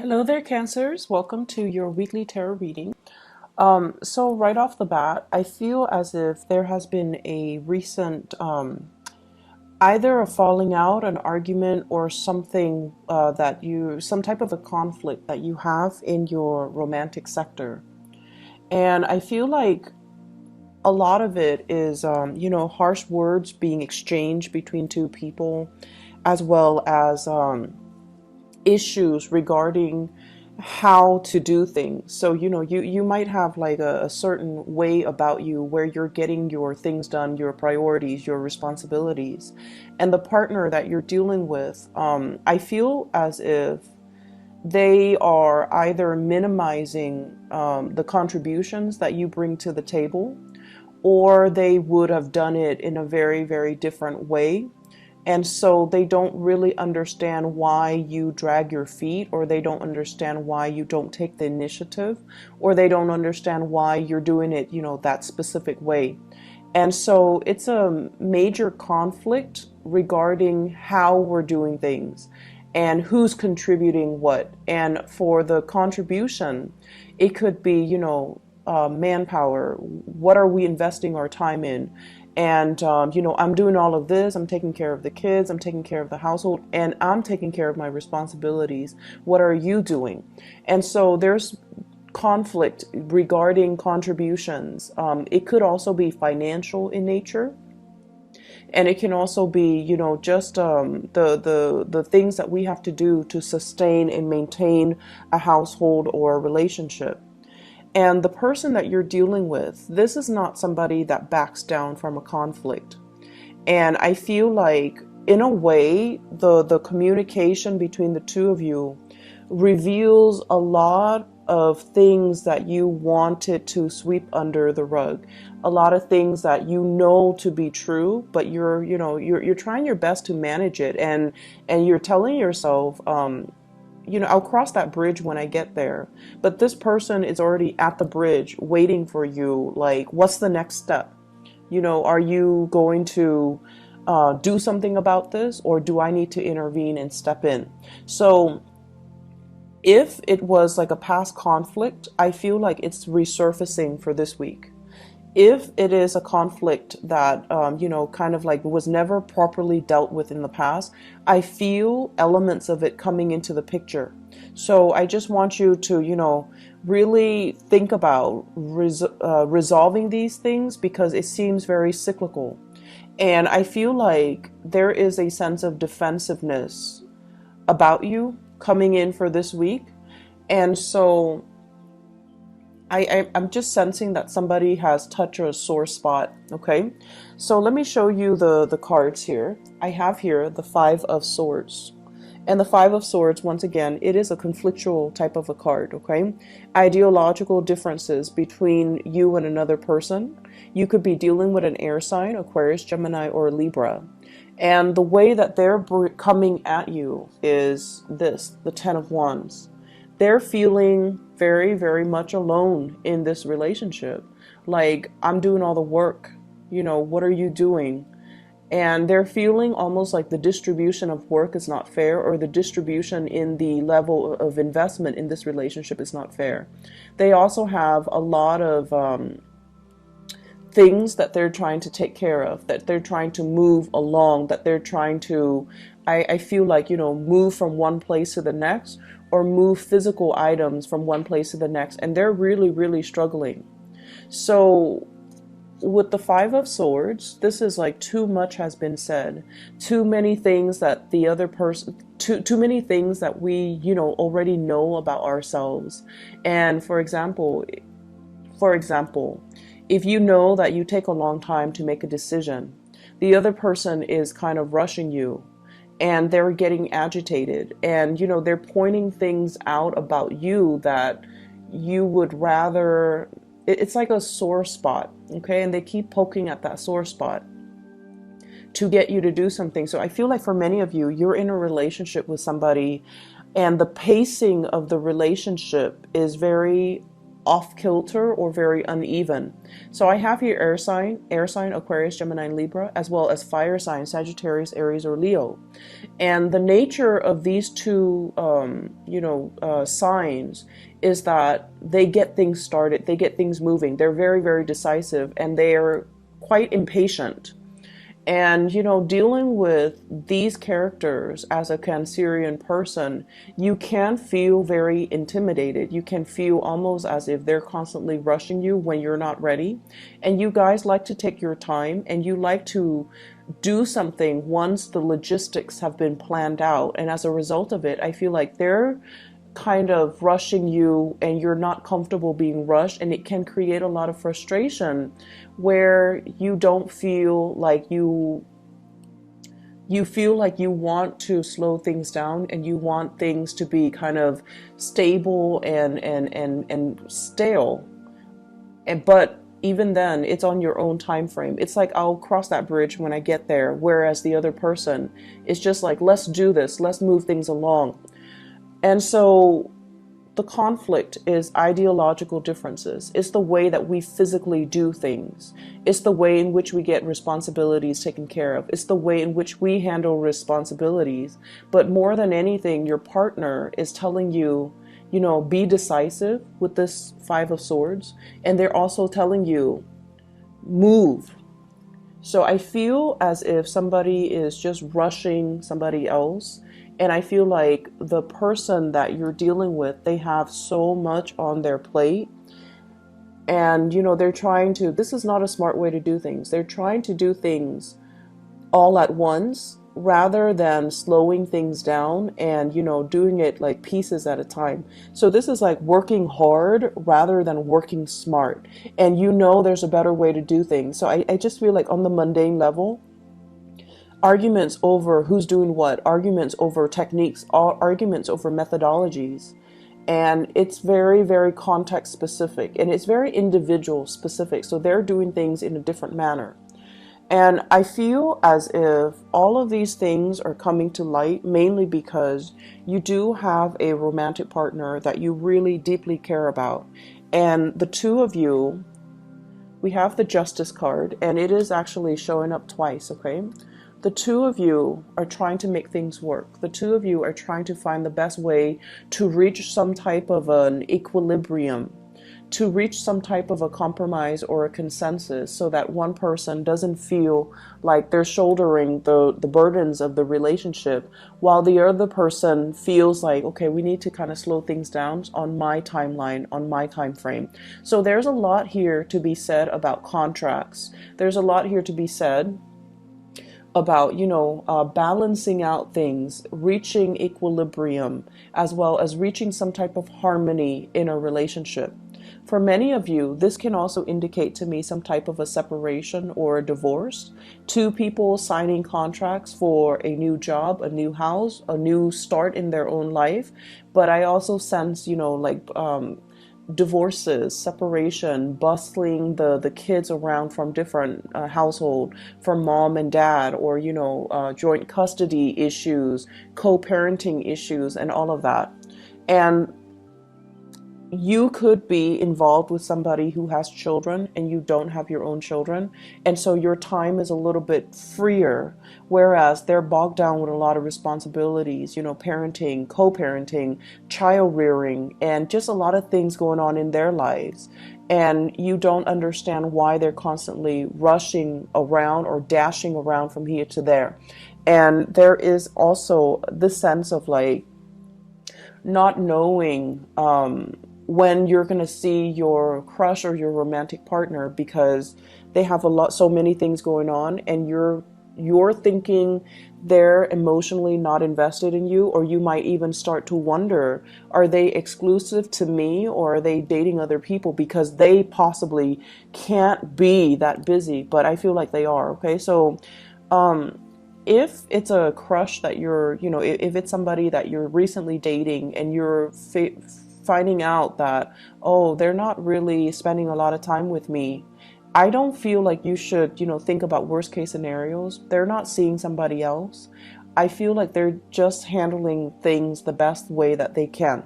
Hello there, Cancers. Welcome to your weekly tarot reading. So right off the bat, I feel as if there has been a recent either a falling out, an argument, or something some type of a conflict that you have in your romantic sector. And I feel like a lot of it is, harsh words being exchanged between two people, as well as issues regarding how to do things. So, you might have like a certain way about you where you're getting your things done, your priorities, your responsibilities. And the partner that you're dealing with, I feel as if they are either minimizing the contributions that you bring to the table, or they would have done it in a very, very different way. And so they don't really understand why you drag your feet, or they don't understand why you don't take the initiative, or they don't understand why you're doing it, that specific way. And so it's a major conflict regarding how we're doing things and who's contributing what. And for the contribution, it could be, manpower. What are we investing our time in? And, I'm doing all of this. I'm taking care of the kids. I'm taking care of the household, and I'm taking care of my responsibilities. What are you doing? And so there's conflict regarding contributions. It could also be financial in nature. And it can also be, just the things that we have to do to sustain and maintain a household or a relationship. And the person that you're dealing with, this is not somebody that backs down from a conflict. And I feel like, in a way, the communication between the two of you reveals a lot of things that you wanted to sweep under the rug. A lot of things that you know to be true, but you're trying your best to manage it, and you're telling yourself, I'll cross that bridge when I get there. But this person is already at the bridge waiting for you. Like, what's the next step? Are you going to do something about this, or do I need to intervene and step in? So if it was like a past conflict, I feel like it's resurfacing for this week. If it is a conflict that, kind of like was never properly dealt with in the past, I feel elements of it coming into the picture. So I just want you to, really think about resolving these things, because it seems very cyclical. And I feel like there is a sense of defensiveness about you coming in for this week. And so I'm just sensing that somebody has touched a sore spot, okay? So let me show you the cards here. I have here the Five of Swords. And the Five of Swords, once again, it is a conflictual type of a card, okay? Ideological differences between you and another person. You could be dealing with an air sign, Aquarius, Gemini, or Libra. And the way that they're coming at you is this, the Ten of Wands. They're feeling very, very much alone in this relationship. Like, I'm doing all the work. What are you doing? And they're feeling almost like the distribution of work is not fair, or the distribution in the level of investment in this relationship is not fair. They also have a lot of things that they're trying to take care of, that they're trying to move along, that they're trying to, I feel like, move from one place to the next, or move physical items from one place to the next. And they're really, really struggling. So with the Five of Swords, this is like too much has been said. Too many things that the other person, too many things that we, already know about ourselves. And for example, if you know that you take a long time to make a decision, the other person is kind of rushing you, and they're getting agitated, and they're pointing things out about you that you would rather, it's like a sore spot, okay? And they keep poking at that sore spot to get you to do something. So I feel like for many of you, you're in a relationship with somebody, and the pacing of the relationship is very off kilter or very uneven. So I have here air sign, Aquarius, Gemini, and Libra, as well as fire sign, Sagittarius, Aries, or Leo. And the nature of these two, signs is that they get things started, they get things moving. They're very, very decisive, and they are quite impatient. And, dealing with these characters as a Cancerian person, you can feel very intimidated. You can feel almost as if they're constantly rushing you when you're not ready. And you guys like to take your time, and you like to do something once the logistics have been planned out. And as a result of it, I feel like they're kind of rushing you and you're not comfortable being rushed, and it can create a lot of frustration where you don't feel like you feel like you want to slow things down, and you want things to be kind of stable and stale. But even then, it's on your own time frame. It's like, I'll cross that bridge when I get there, whereas the other person is just like, let's do this, let's move things along. And so the conflict is ideological differences. It's the way that we physically do things. It's the way in which we get responsibilities taken care of. It's the way in which we handle responsibilities. But more than anything, your partner is telling you, be decisive with this Five of Swords. And they're also telling you, move. So I feel as if somebody is just rushing somebody else. And I feel like the person that you're dealing with, they have so much on their plate. And, they're trying to, this is not a smart way to do things. They're trying to do things all at once rather than slowing things down and, doing it like pieces at a time. So this is like working hard rather than working smart. And there's a better way to do things. So I just feel like on the mundane level, arguments over who's doing what, arguments over techniques, arguments over methodologies. And it's very, very context specific, and it's very individual specific. So they're doing things in a different manner. And I feel as if all of these things are coming to light mainly because you do have a romantic partner that you really deeply care about. And the two of you, we have the Justice card, and it is actually showing up twice, okay? The two of you are trying to make things work. The two of you are trying to find the best way to reach some type of an equilibrium, to reach some type of a compromise or a consensus, so that one person doesn't feel like they're shouldering the burdens of the relationship, while the other person feels like, okay, we need to kind of slow things down on my timeline, on my time frame. So there's a lot here to be said about contracts. There's a lot here to be said about, balancing out things, reaching equilibrium, as well as reaching some type of harmony in a relationship. For many of you, this can also indicate to me some type of a separation or a divorce. Two people signing contracts for a new job, a new house, a new start in their own life. But I also sense, divorces, separation, bustling the kids around from different household, from mom and dad, or joint custody issues, co-parenting issues, and all of that. And you could be involved with somebody who has children and you don't have your own children, and so your time is a little bit freer, whereas they're bogged down with a lot of responsibilities, parenting, co-parenting, child rearing, and just a lot of things going on in their lives. And you don't understand why they're constantly rushing around or dashing around from here to there. And there is also this sense of like not knowing when you're going to see your crush or your romantic partner, because they have so many things going on, and you're thinking they're emotionally not invested in you, or you might even start to wonder, are they exclusive to me, or are they dating other people, because they possibly can't be that busy, but I feel like they are. Okay, so if it's a crush that you're, if it's somebody that you're recently dating and you're finding out that, oh, they're not really spending a lot of time with me, I don't feel like you should, think about worst case scenarios. They're not seeing somebody else. I feel like they're just handling things the best way that they can.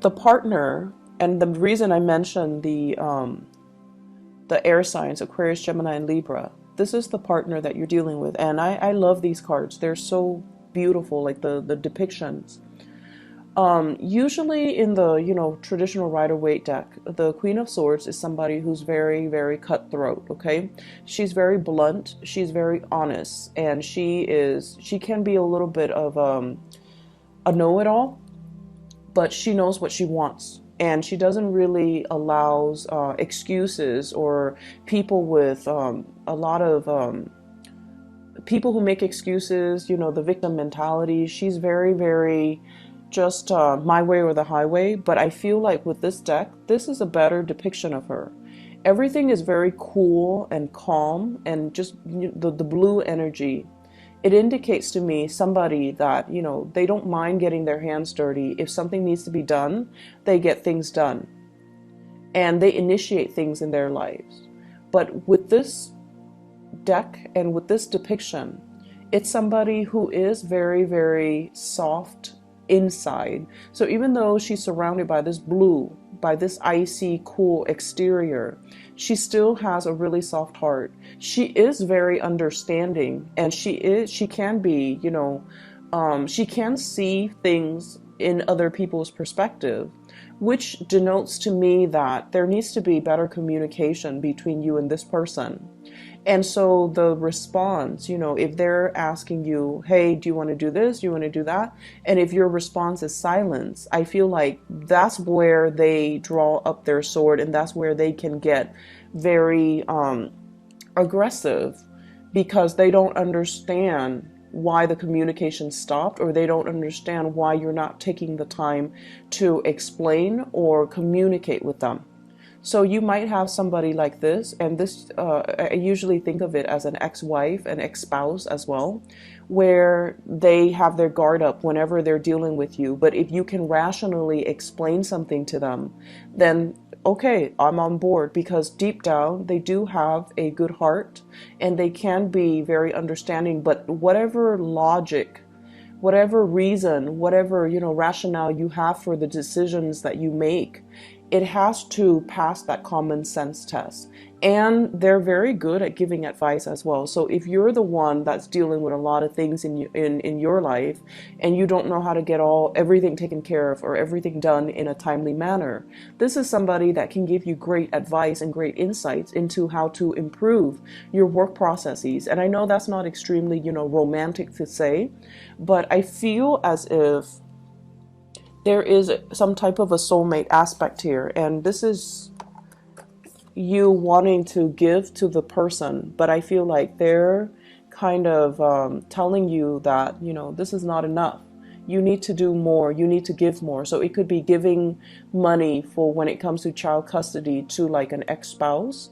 The partner And the reason I mentioned the air signs, Aquarius, Gemini, and Libra, this is the partner that you're dealing with. And I love these cards. They're so beautiful, like the depictions. Usually in the, traditional Rider-Waite deck, the Queen of Swords is somebody who's very, very cutthroat, okay? She's very blunt, she's very honest, and she can be a little bit of a know-it-all, but she knows what she wants. And she doesn't really allows excuses or people with a lot of people who make excuses, the victim mentality. She's very, very just my way or the highway. But I feel like with this deck, this is a better depiction of her. Everything is very cool and calm, and just the blue energy. It indicates to me somebody that, they don't mind getting their hands dirty. If something needs to be done, they get things done. And they initiate things in their lives. But with this deck and with this depiction, it's somebody who is very, very soft inside. So even though she's surrounded by this blue, by this icy, cool exterior, she still has a really soft heart. She is very understanding, and she can be, she can see things in other people's perspective, which denotes to me that there needs to be better communication between you and this person. And so the response, if they're asking you, hey, do you want to do this? Do you want to do that? And if your response is silence, I feel like that's where they draw up their sword, and that's where they can get very aggressive, because they don't understand why the communication stopped, or they don't understand why you're not taking the time to explain or communicate with them. So you might have somebody like this, and this, I usually think of it as an ex-wife, an ex-spouse as well, where they have their guard up whenever they're dealing with you. But if you can rationally explain something to them, then okay, I'm on board, because deep down they do have a good heart and they can be very understanding. But whatever logic, whatever reason, whatever, rationale you have for the decisions that you make, it has to pass that common sense test. And they're very good at giving advice as well. So if you're the one that's dealing with a lot of things in your life, and you don't know how to get everything taken care of or everything done in a timely manner, this is somebody that can give you great advice and great insights into how to improve your work processes. And I know that's not extremely, romantic to say, but I feel as if there is some type of a soulmate aspect here, and this is you wanting to give to the person, but I feel like they're kind of telling you that, this is not enough. You need to do more. You need to give more. So it could be giving money for when it comes to child custody to like an ex-spouse.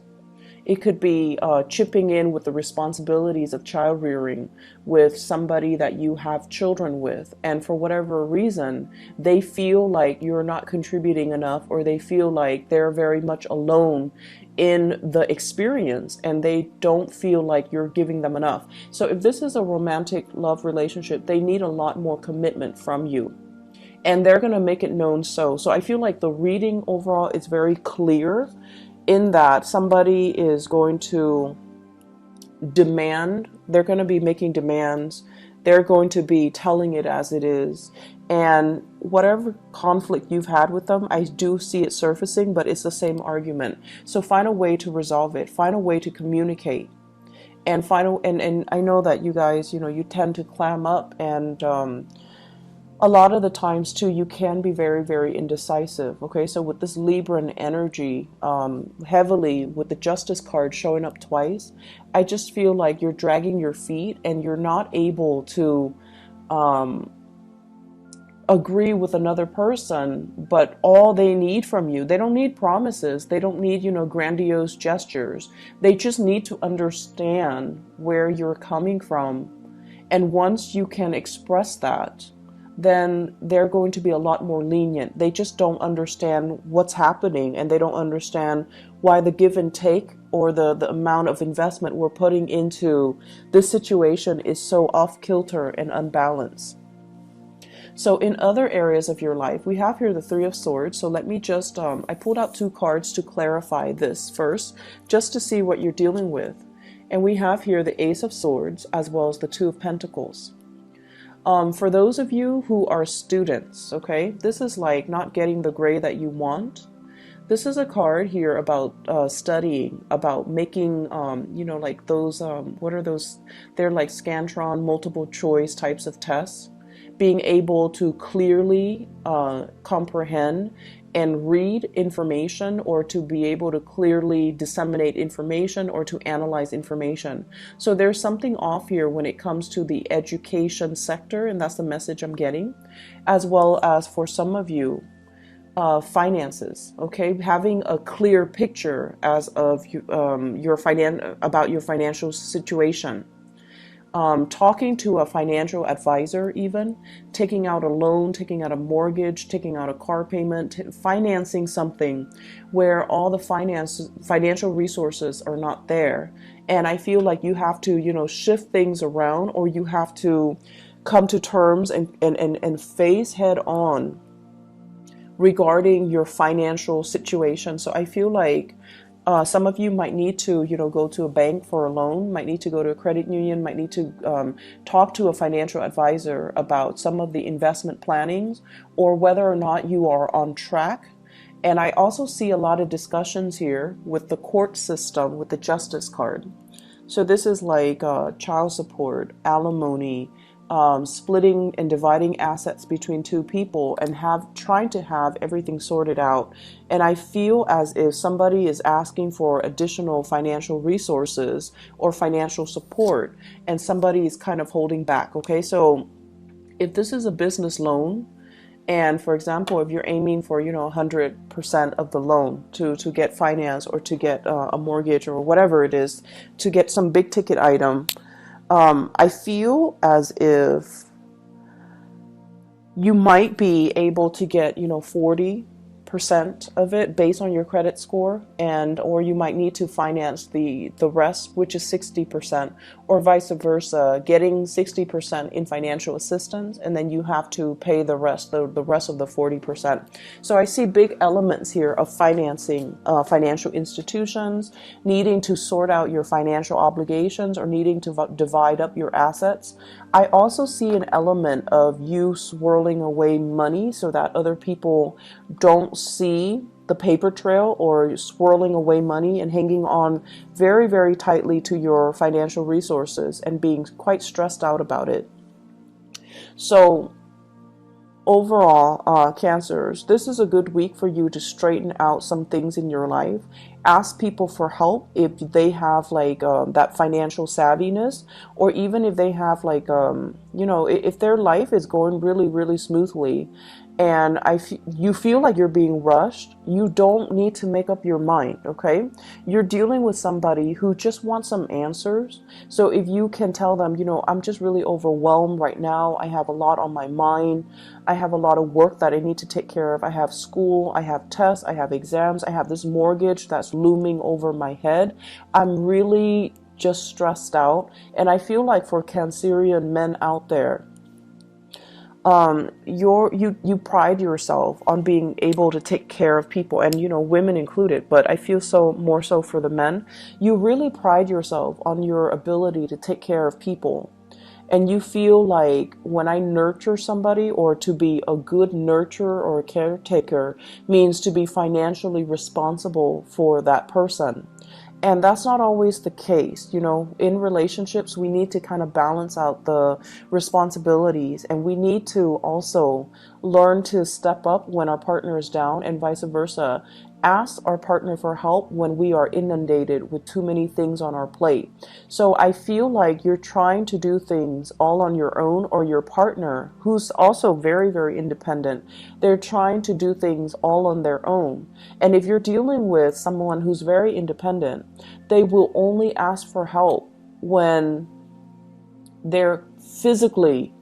It could be chipping in with the responsibilities of child rearing with somebody that you have children with. And for whatever reason, they feel like you're not contributing enough, or they feel like they're very much alone in the experience and they don't feel like you're giving them enough. So if this is a romantic love relationship, they need a lot more commitment from you. And they're going to make it known so. So I feel like the reading overall is very clear, in that somebody is going to demand, they're going to be making demands, they're going to be telling it as it is. And whatever conflict you've had with them, I do see it surfacing, but it's the same argument. So find a way to resolve it, find a way to communicate, and and I know that you guys, you tend to clam up, and a lot of the times too, you can be very, very indecisive. Okay, so with this Libran energy, heavily with the Justice card showing up twice, I just feel like you're dragging your feet and you're not able to agree with another person. But all they need from you, they don't need promises, they don't need, grandiose gestures. They just need to understand where you're coming from. And once you can express that, then they're going to be a lot more lenient. They just don't understand what's happening, and they don't understand why the give and take, or the amount of investment we're putting into this situation, is so off kilter and unbalanced. So in other areas of your life, we have here the Three of Swords. So let me just, I pulled out two cards to clarify this first, just to see what you're dealing with. And we have here the Ace of Swords as well as the Two of Pentacles. For those of you who are students, okay, this is like not getting the grade that you want. This is a card here about studying, about making, like those, what are those? They're like Scantron, multiple choice types of tests. Being able to clearly comprehend and read information, or to be able to clearly disseminate information or to analyze information. So there's something off here when it comes to the education sector, and that's the message I'm getting, as well as for some of you, finances, okay, having a clear picture as of about your financial situation. Talking to a financial advisor, even taking out a loan, taking out a mortgage, taking out a car payment, financing something where all the financial resources are not there. And I feel like you have to, shift things around, or you have to come to terms and face head on regarding your financial situation. So I feel like some of you might need to, go to a bank for a loan, might need to go to a credit union, might need to talk to a financial advisor about some of the investment plannings, or whether or not you are on track. And I also see a lot of discussions here with the court system, with the Justice card. So this is like child support, alimony, splitting and dividing assets between two people, and trying to have everything sorted out. And I feel as if somebody is asking for additional financial resources or financial support, and somebody is kind of holding back. Okay, so if this is a business loan, and for example, if you're aiming for 100% of the loan to get finance, or to get a mortgage, or whatever it is, to get some big ticket item, I feel as if you might be able to get 40% of it based on your credit score, or you might need to finance the rest, which is 60%, or vice versa, getting 60% in financial assistance, and then you have to pay the rest of the 40%. So I see big elements here of financing financial institutions, needing to sort out your financial obligations, or needing to divide up your assets. I also see an element of you swirling away money so that other people don't see the paper trail, or swirling away money and hanging on very, very tightly to your financial resources and being quite stressed out about it. So overall, Cancers, this is a good week for you to straighten out some things in your life. Ask people for help if they have like that financial savviness, or even if they have like, if their life is going really, really smoothly, and you feel like you're being rushed, you don't need to make up your mind, okay? You're dealing with somebody who just wants some answers. So if you can tell them, I'm just really overwhelmed right now. I have a lot on my mind. I have a lot of work that I need to take care of. I have school, I have tests, I have exams, I have this mortgage that's looming over my head. I'm really just stressed out. And I feel like for Cancerian men out there, you pride yourself on being able to take care of people, and women included, but I feel so more so for the men. You really pride yourself on your ability to take care of people, and you feel like when I nurture somebody, or to be a good nurturer or a caretaker, means to be financially responsible for that person. And that's not always the case. In relationships, we need to kind of balance out the responsibilities, and we need to also learn to step up when our partner is down, and vice versa. Ask our partner for help when we are inundated with too many things on our plate. So I feel like you're trying to do things all on your own, or your partner, who's also very, very independent, they're trying to do things all on their own. And if you're dealing with someone who's very independent, they will only ask for help when they're physically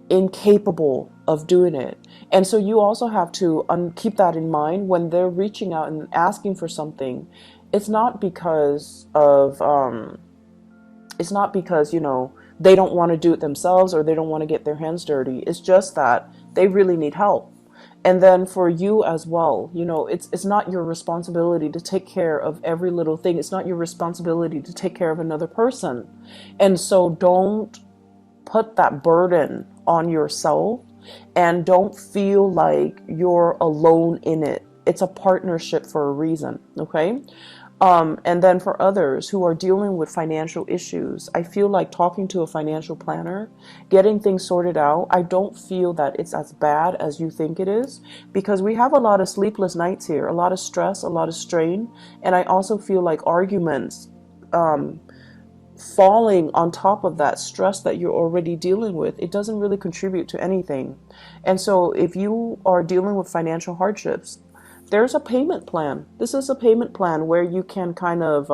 incapable of doing it. And so you also have to keep that in mind when they're reaching out and asking for something. It's not because of they don't want to do it themselves, or they don't want to get their hands dirty. It's just that they really need help. And then for you as well, you know, it's not your responsibility to take care of every little thing. It's not your responsibility to take care of another person. And so don't put that burden on yourself, and don't feel like you're alone in it. It's a partnership for a reason, okay? And then for others who are dealing with financial issues, I feel like talking to a financial planner, getting things sorted out, I don't feel that it's as bad as you think it is, because we have a lot of sleepless nights here, a lot of stress, a lot of strain. And I also feel like arguments, falling on top of that stress that you're already dealing with, it doesn't really contribute to anything. And so if you are dealing with financial hardships, there's a payment plan. This is a payment plan where you can kind of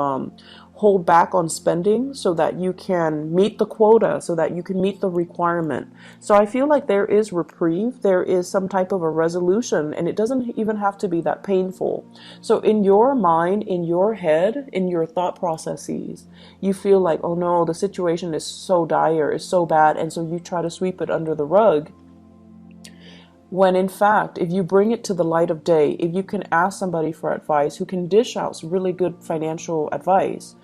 hold back on spending so that you can meet the quota, so that you can meet the requirement. So I feel like there is reprieve, there is some type of a resolution, and it doesn't even have to be that painful. So in your mind, in your head, in your thought processes, you feel like, oh no, the situation is so dire, it's so bad, and so you try to sweep it under the rug. When in fact, if you bring it to the light of day, if you can ask somebody for advice who can dish out really good financial advice,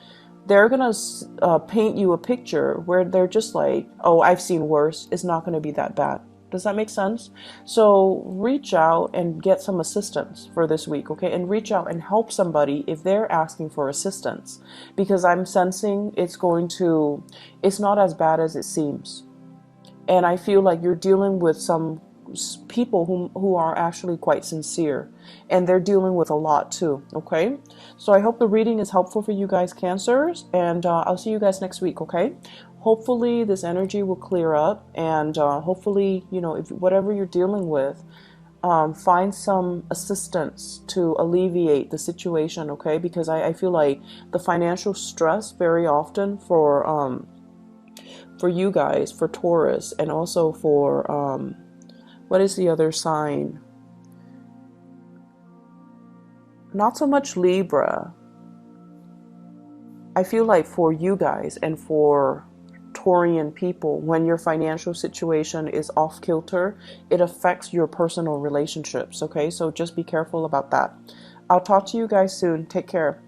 they're going to paint you a picture where they're just like, oh, I've seen worse. It's not going to be that bad. Does that make sense? So reach out and get some assistance for this week, okay? And reach out and help somebody if they're asking for assistance, because I'm sensing it's not as bad as it seems. And I feel like you're dealing with some people who are actually quite sincere, and they're dealing with a lot too, okay? So I hope the reading is helpful for you guys, Cancers, and I'll see you guys next week, okay? Hopefully this energy will clear up, and hopefully, you know, if whatever you're dealing with, find some assistance to alleviate the situation, okay? Because I feel like the financial stress very often for you guys, for Taurus, and also for what is the other sign? Not so much Libra. I feel like for you guys and for Taurian people, when your financial situation is off kilter, it affects your personal relationships, okay? So just be careful about that. I'll talk to you guys soon. Take care.